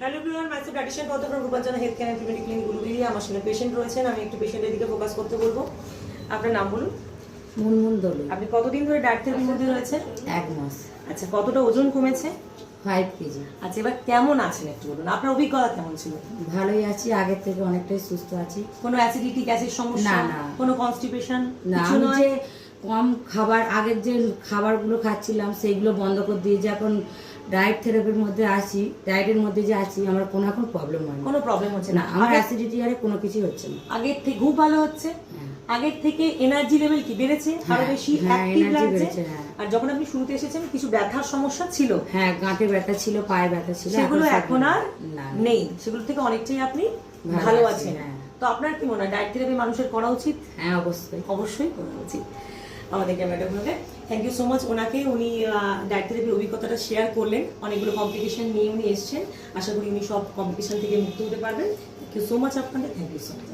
Hello everyone, myself dietitian Goutam from Rupanchana health care and beauty clinic Guluberi. আমার সাথে patient রয়েছেন, আমি একটু পেশেন্টের দিকে ফোকাস করতে বলবো। আপনার নাম বলুন। মুনমুন দলুই। আপনি কতদিন ধরে ডায়েট থেরাপির মধ্যে রয়েছেন? 1 মাস। আচ্ছা, কতটা ওজন কমেছে? 5 কেজি। আচ্ছা, এবার কেমন আছেন একটু বলুন, আপনার অভিজ্ঞতা কেমন ছিল? ভালোই আছি, আগের থেকে অনেকটাই সুস্থ আছি। কোনো অ্যাসিডিটি গ্যাসের সমস্যা? না। কোনো কনস্টিপেশন? না, কিছু আমি নয়? যে কম খাবার, আগের যে খাবারগুলো খাচ্ছিলাম সেইগুলো বন্ধ করে দিয়ে যে এখন ডায়েট থেরাপির মধ্যে আছি, ডায়েটের মধ্যে যে আছি, আমার কোনো এখন প্রবলেম হয় না। কোনো প্রবলেম হচ্ছে না, না? আমার অ্যাসিডিটি আরে কোনো কিছু হচ্ছে না। আগের থেকে খুব ভালো হচ্ছে। আগের থেকে এনার্জি লেভেল কি বেড়েছে? আরো বেশি অ্যাক্টিভ এনার্জি লাগছে? বেড়েছে। আর যখন আপনি শুরুতে এসেছেন কিছু ব্যথার সমস্যা ছিল, হ্যাঁ, গাঁটে ব্যথা ছিল, পায়ে ব্যথা ছিল, সেগুলো সব এখন আর না। নেই। সেগুলো থেকে অনেকটাই আপনি ভালো ভালো আছি, আছেন। হ্যাঁ। তো আপনার কি মনে হয় ডায়েট থেরাপি মানুষের করা উচিত? হ্যাঁ, অবশ্যই। অবশ্যই করা উচিত। আমাদের ক্যামেরাটাগুলোকে থ্যাংক ইউ সো মাচ। ওনাকে উনি ডায়েট থেরাপির অভিজ্ঞতাটা শেয়ার করলেন, অনেকগুলো কমপ্লিকেশন নিয়ে উনি এসেছেন। আশা করি উনি সব কমপ্লিকেশন থেকে মুক্ত হতে পারবেন। থ্যাংক ইউ সো মাচ আপনাদের, থ্যাংক ইউ সো মাচ।